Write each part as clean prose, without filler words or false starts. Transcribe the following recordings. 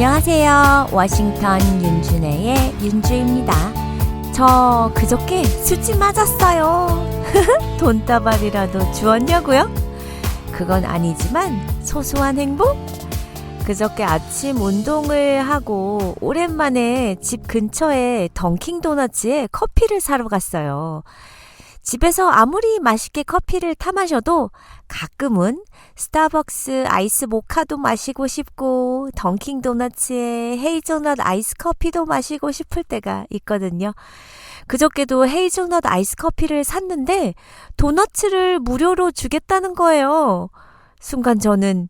안녕하세요. 워싱턴 윤준혜의 윤주입니다. 저 그저께 수치 맞았어요. 돈다발이라도 주었냐고요? 그건 아니지만 소소한 행복? 그저께 아침 운동을 하고 오랜만에 집 근처에 던킨 도너츠에 커피를 사러 갔어요. 집에서 아무리 맛있게 커피를 타 마셔도 가끔은 스타벅스 아이스 모카도 마시고 싶고 던킨 도너츠의 헤이즐넛 아이스 커피도 마시고 싶을 때가 있거든요. 그저께도 헤이즐넛 아이스 커피를 샀는데 도너츠를 무료로 주겠다는 거예요. 순간 저는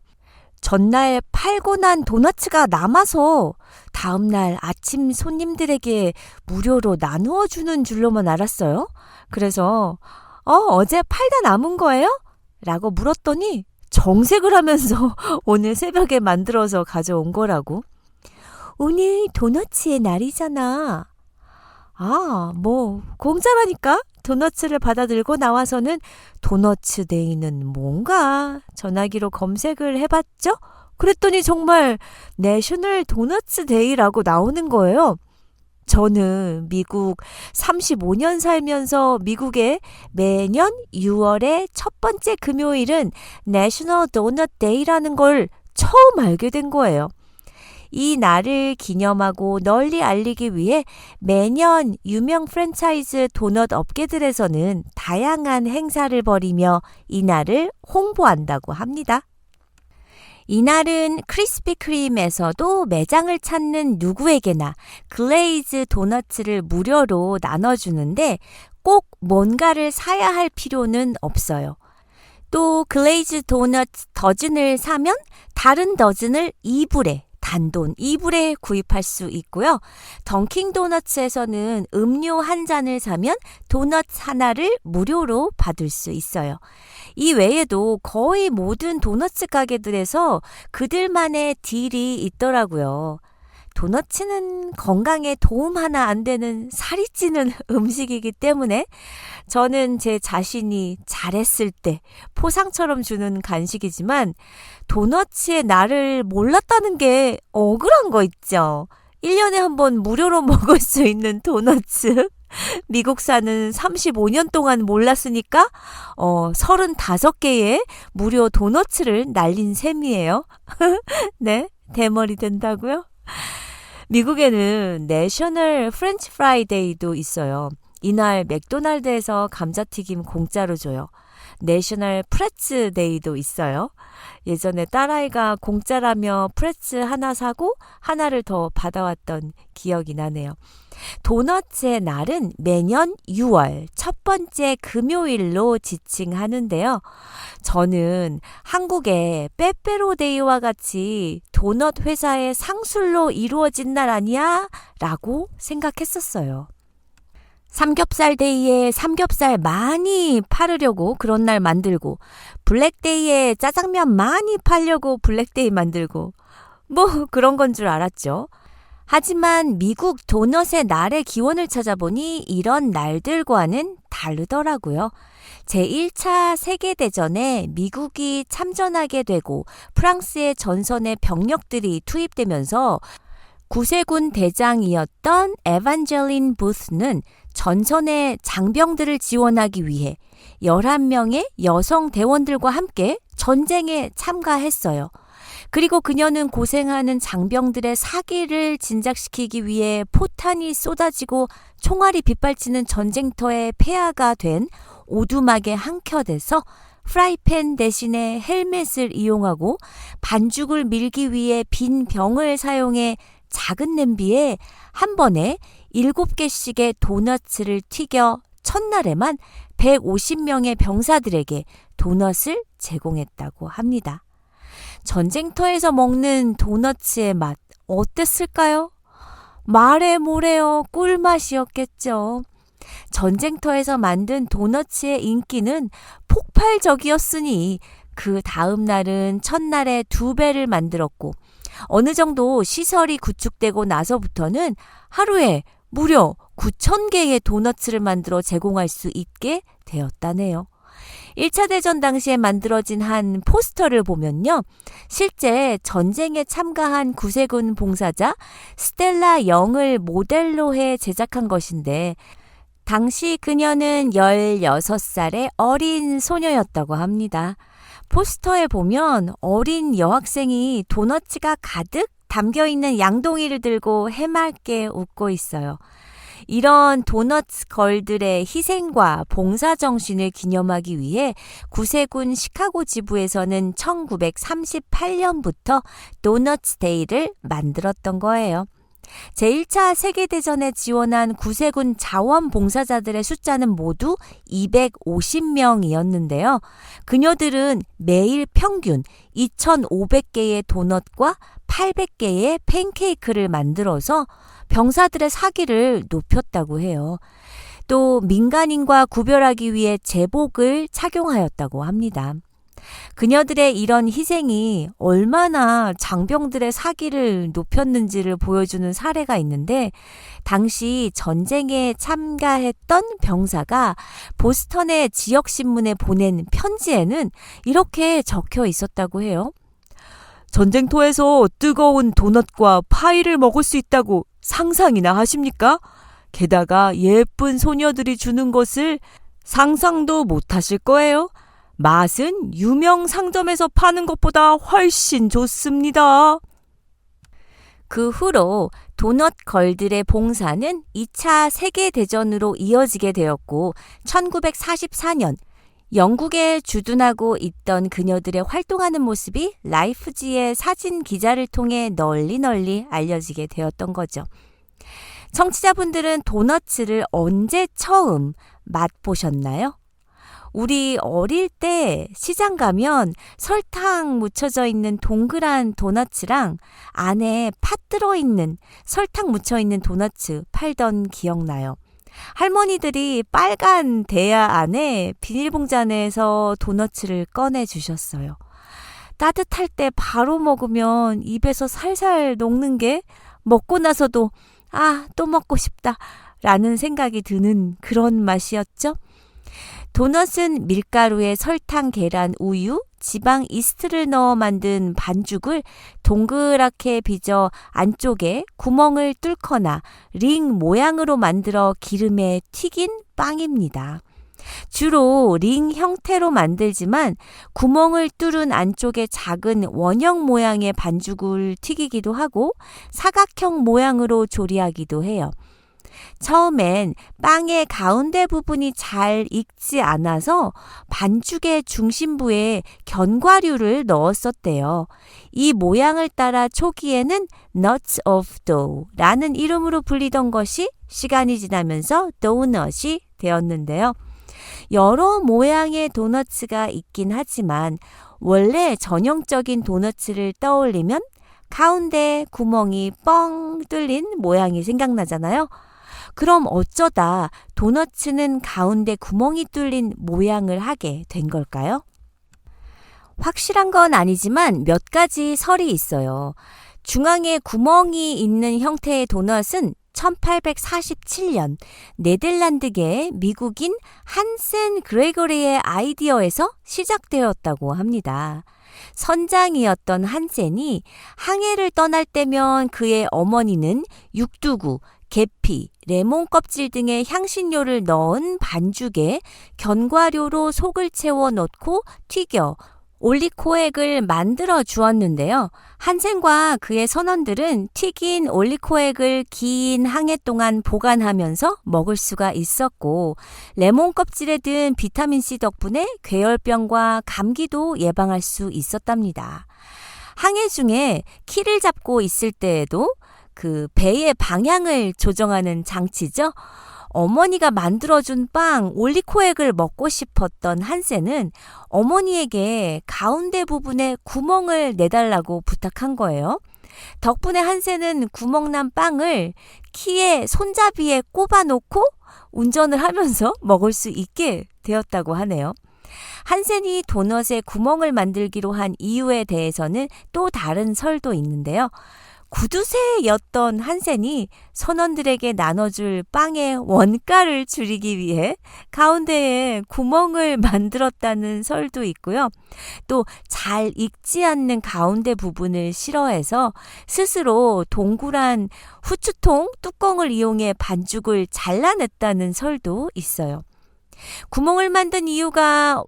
전날 팔고 난 도너츠가 남아서 다음날 아침 손님들에게 무료로 나누어 주는 줄로만 알았어요. 그래서 어제 팔다 남은 거예요? 라고 물었더니 정색을 하면서 오늘 새벽에 만들어서 가져온 거라고. 오늘 도너츠의 날이잖아. 공짜라니까? 도너츠를 받아 들고 나와서는 도너츠 데이는 뭔가 전화기로 검색을 해봤죠? 그랬더니 정말 내셔널 도너츠 데이라고 나오는 거예요. 저는 미국 35년 살면서 미국에 매년 6월의 첫 번째 금요일은 내셔널 도넛 데이라는 걸 처음 알게 된 거예요. 이 날을 기념하고 널리 알리기 위해 매년 유명 프랜차이즈 도넛 업계들에서는 다양한 행사를 벌이며 이 날을 홍보한다고 합니다. 이날은 크리스피 크림에서도 매장을 찾는 누구에게나 글레이즈 도너츠를 무료로 나눠주는데 꼭 뭔가를 사야 할 필요는 없어요. 또 글레이즈 도넛 더즌을 사면 다른 더즌을 단돈 2불에 구입할 수 있고요. 던킨 도너츠에서는 음료 한 잔을 사면 도넛 하나를 무료로 받을 수 있어요. 이 외에도 거의 모든 도너츠 가게들에서 그들만의 딜이 있더라고요. 도너츠는 건강에 도움 하나 안 되는 살이 찌는 음식이기 때문에 저는 제 자신이 잘했을 때 포상처럼 주는 간식이지만 도너츠의 날을 몰랐다는 게 억울한 거 있죠. 1년에 한 번 무료로 먹을 수 있는 도너츠. 미국사는 35년 동안 몰랐으니까 35개의 무료 도너츠를 날린 셈이에요. 네, 대머리 된다고요? 미국에는 내셔널 프렌치 프라이데이도 있어요. 이날 맥도날드에서 감자튀김 공짜로 줘요. 내셔널 프레츠 데이도 있어요. 예전에 딸아이가 공짜라며 프레츠 하나 사고 하나를 더 받아왔던 기억이 나네요. 도너츠의 날은 매년 6월 첫 번째 금요일로 지칭하는데요. 저는 한국의 빼빼로데이와 같이 도넛 회사의 상술로 이루어진 날 아니야? 라고 생각했었어요. 삼겹살 데이에 삼겹살 많이 팔으려고 그런 날 만들고, 블랙데이에 짜장면 많이 팔려고 블랙데이 만들고, 그런 건 줄 알았죠. 하지만 미국 도넛의 날의 기원을 찾아보니 이런 날들과는 다르더라고요. 제1차 세계대전에 미국이 참전하게 되고 프랑스의 전선에 병력들이 투입되면서 구세군 대장이었던 에반젤린 부스는 전선의 장병들을 지원하기 위해 11명의 여성 대원들과 함께 전쟁에 참가했어요. 그리고 그녀는 고생하는 장병들의 사기를 진작시키기 위해 포탄이 쏟아지고 총알이 빗발치는 전쟁터에 폐하가 된 오두막에 항켜돼서 프라이팬 대신에 헬멧을 이용하고 반죽을 밀기 위해 빈 병을 사용해 작은 냄비에 한 번에 7개씩의 도너츠를 튀겨 첫날에만 150명의 병사들에게 도넛을 제공했다고 합니다. 전쟁터에서 먹는 도너츠의 맛 어땠을까요? 말해 뭐래요. 꿀맛이었겠죠. 전쟁터에서 만든 도너츠의 인기는 폭발적이었으니 그 다음 날은 첫날의 2배를 만들었고 어느 정도 시설이 구축되고 나서부터는 하루에 무려 9,000개의 도너츠를 만들어 제공할 수 있게 되었다네요. 1차 대전 당시에 만들어진 한 포스터를 보면요. 실제 전쟁에 참가한 구세군 봉사자 스텔라 영을 모델로 해 제작한 것인데 당시 그녀는 16살의 어린 소녀였다고 합니다. 포스터에 보면 어린 여학생이 도너츠가 가득 담겨있는 양동이를 들고 해맑게 웃고 있어요. 이런 도너츠 걸들의 희생과 봉사정신을 기념하기 위해 구세군 시카고 지부에서는 1938년부터 도너츠 데이를 만들었던 거예요. 제1차 세계대전에 지원한 구세군 자원봉사자들의 숫자는 모두 250명이었는데요. 그녀들은 매일 평균 2,500개의 도넛과 800개의 팬케이크를 만들어서 병사들의 사기를 높였다고 해요. 또 민간인과 구별하기 위해 제복을 착용하였다고 합니다. 그녀들의 이런 희생이 얼마나 장병들의 사기를 높였는지를 보여주는 사례가 있는데 당시 전쟁에 참가했던 병사가 보스턴의 지역신문에 보낸 편지에는 이렇게 적혀 있었다고 해요. 전쟁터에서 뜨거운 도넛과 파이를 먹을 수 있다고 상상이나 하십니까? 게다가 예쁜 소녀들이 주는 것을 상상도 못하실 거예요. 맛은 유명 상점에서 파는 것보다 훨씬 좋습니다. 그 후로 도넛 걸들의 봉사는 2차 세계대전으로 이어지게 되었고 1944년 영국에 주둔하고 있던 그녀들의 활동하는 모습이 라이프지의 사진 기자를 통해 널리 알려지게 되었던 거죠. 청취자분들은 도너츠를 언제 처음 맛보셨나요? 우리 어릴 때 시장 가면 설탕 묻혀져 있는 동그란 도너츠랑 안에 팥 들어있는 설탕 묻혀있는 도너츠 팔던 기억나요. 할머니들이 빨간 대야 안에 비닐봉지 안에서 도너츠를 꺼내주셨어요. 따뜻할 때 바로 먹으면 입에서 살살 녹는 게 먹고 나서도 또 먹고 싶다 라는 생각이 드는 그런 맛이었죠. 도넛은 밀가루에 설탕, 계란, 우유, 지방 이스트를 넣어 만든 반죽을 동그랗게 빚어 안쪽에 구멍을 뚫거나 링 모양으로 만들어 기름에 튀긴 빵입니다. 주로 링 형태로 만들지만 구멍을 뚫은 안쪽에 작은 원형 모양의 반죽을 튀기기도 하고 사각형 모양으로 조리하기도 해요. 처음엔 빵의 가운데 부분이 잘 익지 않아서 반죽의 중심부에 견과류를 넣었었대요. 이 모양을 따라 초기에는 nuts of dough라는 이름으로 불리던 것이 시간이 지나면서 도넛이 되었는데요. 여러 모양의 도너츠가 있긴 하지만 원래 전형적인 도너츠를 떠올리면 가운데 구멍이 뻥 뚫린 모양이 생각나잖아요. 그럼 어쩌다 도너츠는 가운데 구멍이 뚫린 모양을 하게 된 걸까요? 확실한 건 아니지만 몇 가지 설이 있어요. 중앙에 구멍이 있는 형태의 도넛은 1847년 네덜란드계 미국인 한센 그레거리의 아이디어에서 시작되었다고 합니다. 선장이었던 한센이 항해를 떠날 때면 그의 어머니는 육두구, 계피, 레몬 껍질 등의 향신료를 넣은 반죽에 견과류로 속을 채워 넣고 튀겨 올리코액을 만들어 주었는데요. 한센과 그의 선원들은 튀긴 올리코액을 긴 항해 동안 보관하면서 먹을 수가 있었고 레몬 껍질에 든 비타민C 덕분에 괴열병과 감기도 예방할 수 있었답니다. 항해 중에 키를 잡고 있을 때에도 그 배의 방향을 조정하는 장치죠. 어머니가 만들어준 빵 올리코액을 먹고 싶었던 한센은 어머니에게 가운데 부분에 구멍을 내달라고 부탁한 거예요. 덕분에 한센은 구멍난 빵을 키에 손잡이에 꼽아놓고 운전을 하면서 먹을 수 있게 되었다고 하네요. 한센이 도넛에 구멍을 만들기로 한 이유에 대해서는 또 다른 설도 있는데요. 구두쇠였던 한센이 선원들에게 나눠줄 빵의 원가를 줄이기 위해 가운데에 구멍을 만들었다는 설도 있고요. 또 잘 익지 않는 가운데 부분을 싫어해서 스스로 동그란 후추통 뚜껑을 이용해 반죽을 잘라냈다는 설도 있어요. 구멍을 만든 이유가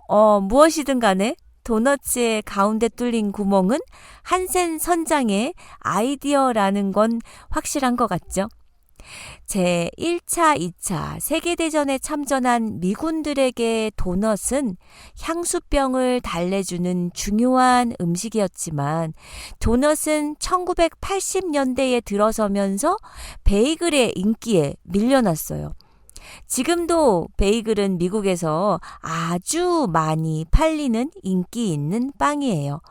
무엇이든 간에 도너츠의 가운데 뚫린 구멍은 한센 선장의 아이디어라는 건 확실한 것 같죠. 제1차, 2차 세계대전에 참전한 미군들에게 도넛은 향수병을 달래주는 중요한 음식이었지만 도넛은 1980년대에 들어서면서 베이글의 인기에 밀려났어요. 지금도 베이글은 미국에서 아주 많이 팔리는 인기 있는 빵이에요.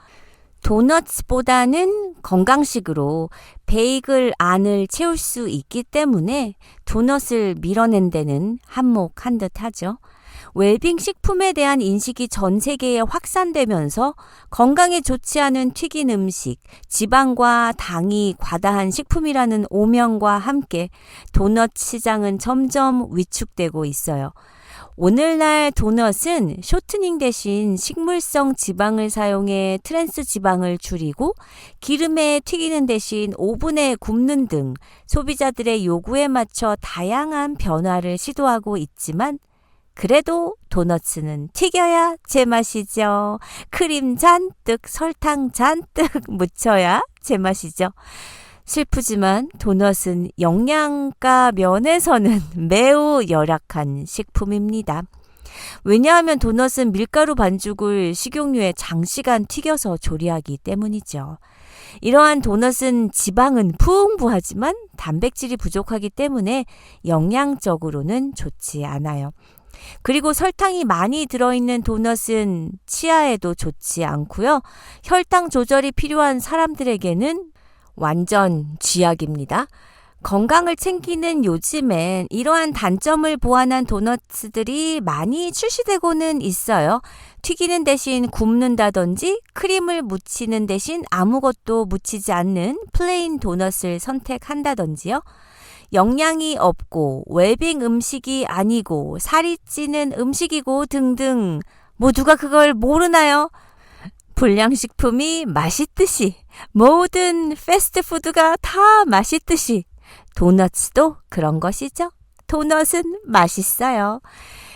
도넛보다는 건강식으로 베이글 안을 채울 수 있기 때문에 도넛을 밀어낸 데는 한몫한 듯 하죠. 웰빙 식품에 대한 인식이 전 세계에 확산되면서 건강에 좋지 않은 튀긴 음식, 지방과 당이 과다한 식품이라는 오명과 함께 도넛 시장은 점점 위축되고 있어요. 오늘날 도넛은 쇼트닝 대신 식물성 지방을 사용해 트랜스 지방을 줄이고 기름에 튀기는 대신 오븐에 굽는 등 소비자들의 요구에 맞춰 다양한 변화를 시도하고 있지만 그래도 도넛은 튀겨야 제맛이죠. 크림 잔뜩, 설탕 잔뜩 묻혀야 제맛이죠. 슬프지만 도넛은 영양가 면에서는 매우 열악한 식품입니다. 왜냐하면 도넛은 밀가루 반죽을 식용유에 장시간 튀겨서 조리하기 때문이죠. 이러한 도넛은 지방은 풍부하지만 단백질이 부족하기 때문에 영양적으로는 좋지 않아요. 그리고 설탕이 많이 들어있는 도넛은 치아에도 좋지 않고요. 혈당 조절이 필요한 사람들에게는 완전 쥐약입니다. 건강을 챙기는 요즘엔 이러한 단점을 보완한 도넛들이 많이 출시되고는 있어요. 튀기는 대신 굽는다든지 크림을 묻히는 대신 아무것도 묻히지 않는 플레인 도넛을 선택한다든지요. 영양이 없고 웰빙 음식이 아니고 살이 찌는 음식이고 등등 모두가 그걸 모르나요? 불량식품이 맛있듯이 모든 패스트푸드가 다 맛있듯이 도넛도 그런 것이죠. 도넛은 맛있어요.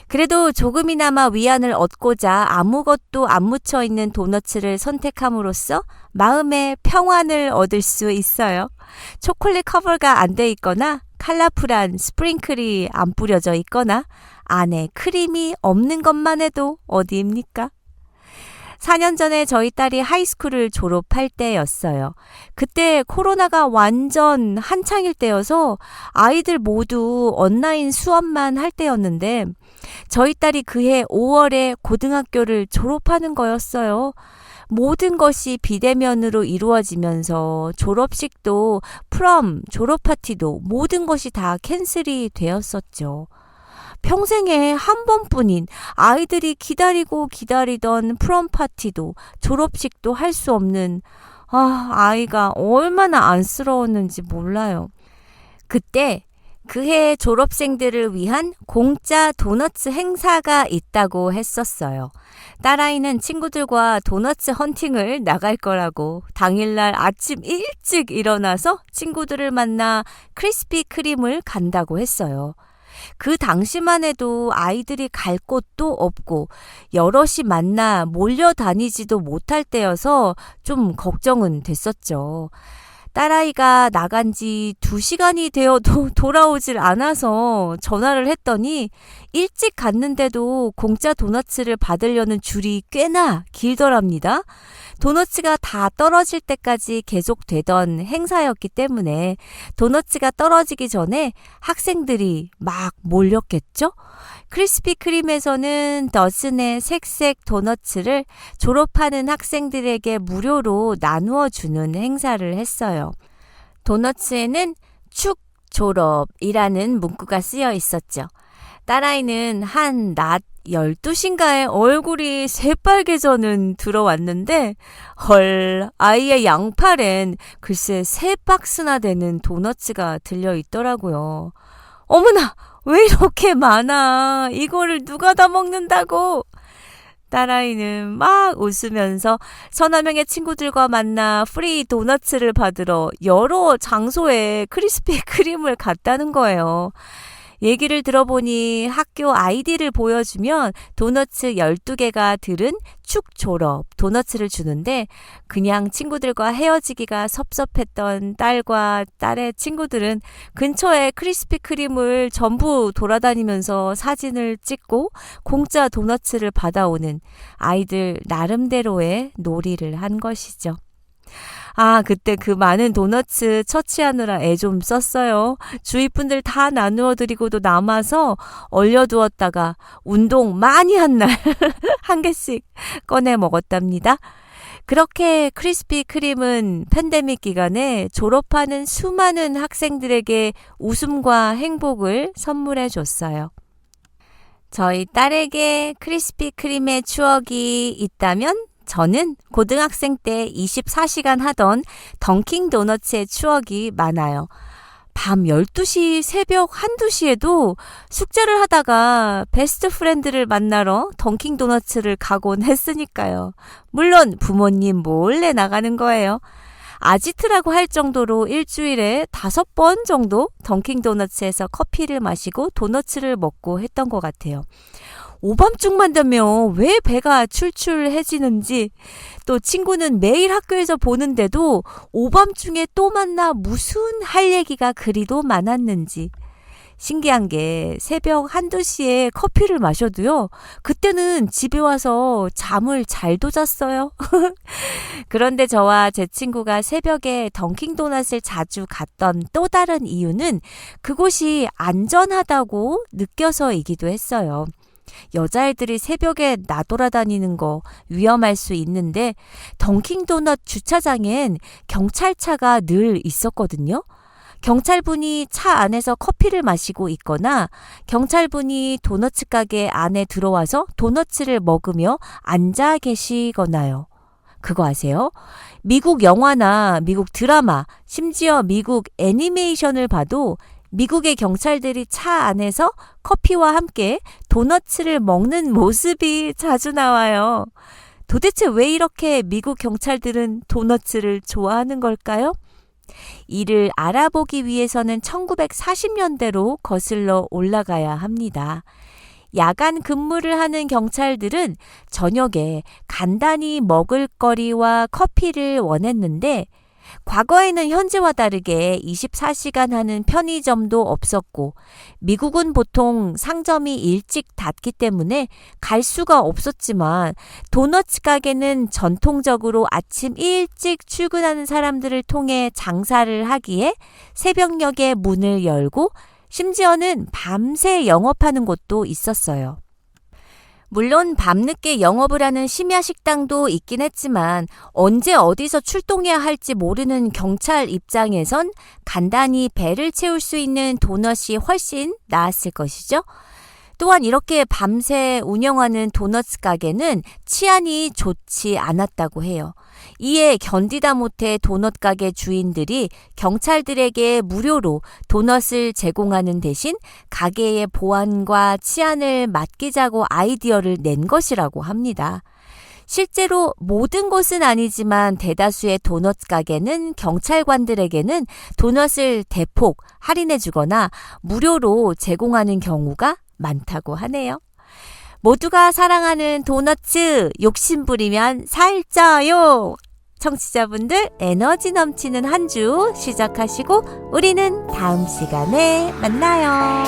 그래도 조금이나마 위안을 얻고자 아무것도 안 묻혀있는 도넛을 선택함으로써 마음의 평안을 얻을 수 있어요. 초콜릿 커버가 안 돼 있거나 컬러풀한 스프링클이 안 뿌려져 있거나 안에 크림이 없는 것만 해도 어디입니까? 4년 전에 저희 딸이 하이스쿨을 졸업할 때였어요. 그때 코로나가 완전 한창일 때여서 아이들 모두 온라인 수업만 할 때였는데 저희 딸이 그해 5월에 고등학교를 졸업하는 거였어요. 모든 것이 비대면으로 이루어지면서 졸업식도 프롬, 졸업파티도 모든 것이 다 캔슬이 되었었죠. 평생에 한 번뿐인 아이들이 기다리고 기다리던 프롬 파티도 졸업식도 할 수 없는 아이가 얼마나 안쓰러웠는지 몰라요. 그때 그해 졸업생들을 위한 공짜 도너츠 행사가 있다고 했었어요. 딸아이는 친구들과 도너츠 헌팅을 나갈 거라고 당일날 아침 일찍 일어나서 친구들을 만나 크리스피 크림을 간다고 했어요. 그 당시만 해도 아이들이 갈 곳도 없고 여럿이 만나 몰려다니지도 못할 때여서 좀 걱정은 됐었죠. 딸아이가 나간 지 2시간이 되어도 돌아오질 않아서 전화를 했더니 일찍 갔는데도 공짜 도너츠를 받으려는 줄이 꽤나 길더랍니다. 도너츠가 다 떨어질 때까지 계속되던 행사였기 때문에 도너츠가 떨어지기 전에 학생들이 막 몰렸겠죠? 크리스피 크림에서는 더슨의 색색 도너츠를 졸업하는 학생들에게 무료로 나누어 주는 행사를 했어요. 도너츠에는 축 졸업이라는 문구가 쓰여 있었죠. 딸아이는 한 낮 12시인가에 얼굴이 새빨개져는 들어왔는데 헐, 아이의 양팔엔 글쎄 3박스나 되는 도너츠가 들려있더라고요. 어머나, 왜 이렇게 많아? 이거를 누가 다 먹는다고? 딸아이는 막 웃으면서 서너 명의 친구들과 만나 프리 도너츠를 받으러 여러 장소에 크리스피 크림을 갔다는 거예요. 얘기를 들어보니 학교 아이디를 보여주면 도너츠 12개가 들은 축 졸업 도너츠를 주는데 그냥 친구들과 헤어지기가 섭섭했던 딸과 딸의 친구들은 근처에 크리스피 크림을 전부 돌아다니면서 사진을 찍고 공짜 도너츠를 받아오는 아이들 나름대로의 놀이를 한 것이죠. 아, 그때 그 많은 도너츠 처치하느라 애 좀 썼어요. 주위 분들 다 나누어 드리고도 남아서 얼려두었다가 운동 많이 한 날 한 개씩 꺼내 먹었답니다. 그렇게 크리스피 크림은 팬데믹 기간에 졸업하는 수많은 학생들에게 웃음과 행복을 선물해 줬어요. 저희 딸에게 크리스피 크림의 추억이 있다면 저는 고등학생 때 24시간 하던 던킨 도너츠의 추억이 많아요. 밤 12시, 새벽 1~2시에도 숙제를 하다가 베스트 프렌드를 만나러 던킨 도너츠를 가곤 했으니까요. 물론 부모님 몰래 나가는 거예요. 아지트라고 할 정도로 일주일에 5번 정도 던킨 도너츠에서 커피를 마시고 도너츠를 먹고 했던 것 같아요. 오밤중만 되면 왜 배가 출출해지는지, 또 친구는 매일 학교에서 보는데도 오밤중에 또 만나 무슨 할 얘기가 그리도 많았는지. 신기한 게 새벽 1~2시에 커피를 마셔도요, 그때는 집에 와서 잠을 잘도 잤어요. 그런데 저와 제 친구가 새벽에 던킨 도넛을 자주 갔던 또 다른 이유는 그곳이 안전하다고 느껴서이기도 했어요. 여자애들이 새벽에 나돌아다니는 거 위험할 수 있는데 던킨 도넛 주차장엔 경찰차가 늘 있었거든요. 경찰분이 차 안에서 커피를 마시고 있거나 경찰분이 도너츠 가게 안에 들어와서 도너츠를 먹으며 앉아 계시거나요. 그거 아세요? 미국 영화나 미국 드라마, 심지어 미국 애니메이션을 봐도 미국의 경찰들이 차 안에서 커피와 함께 도너츠를 먹는 모습이 자주 나와요. 도대체 왜 이렇게 미국 경찰들은 도너츠를 좋아하는 걸까요? 이를 알아보기 위해서는 1940년대로 거슬러 올라가야 합니다. 야간 근무를 하는 경찰들은 저녁에 간단히 먹을거리와 커피를 원했는데 과거에는 현재와 다르게 24시간 하는 편의점도 없었고 미국은 보통 상점이 일찍 닫기 때문에 갈 수가 없었지만 도너츠 가게는 전통적으로 아침 일찍 출근하는 사람들을 통해 장사를 하기에 새벽녘에 문을 열고 심지어는 밤새 영업하는 곳도 있었어요. 물론 밤늦게 영업을 하는 심야 식당도 있긴 했지만 언제 어디서 출동해야 할지 모르는 경찰 입장에선 간단히 배를 채울 수 있는 도넛이 훨씬 나았을 것이죠. 또한 이렇게 밤새 운영하는 도넛 가게는 치안이 좋지 않았다고 해요. 이에 견디다 못해 도넛 가게 주인들이 경찰들에게 무료로 도넛을 제공하는 대신 가게의 보안과 치안을 맡기자고 아이디어를 낸 것이라고 합니다. 실제로 모든 곳은 아니지만 대다수의 도넛 가게는 경찰관들에게는 도넛을 대폭 할인해 주거나 무료로 제공하는 경우가 많다고 하네요. 모두가 사랑하는 도너츠 욕심부리면 살쪄요. 청취자분들 에너지 넘치는 한 주 시작하시고 우리는 다음 시간에 만나요.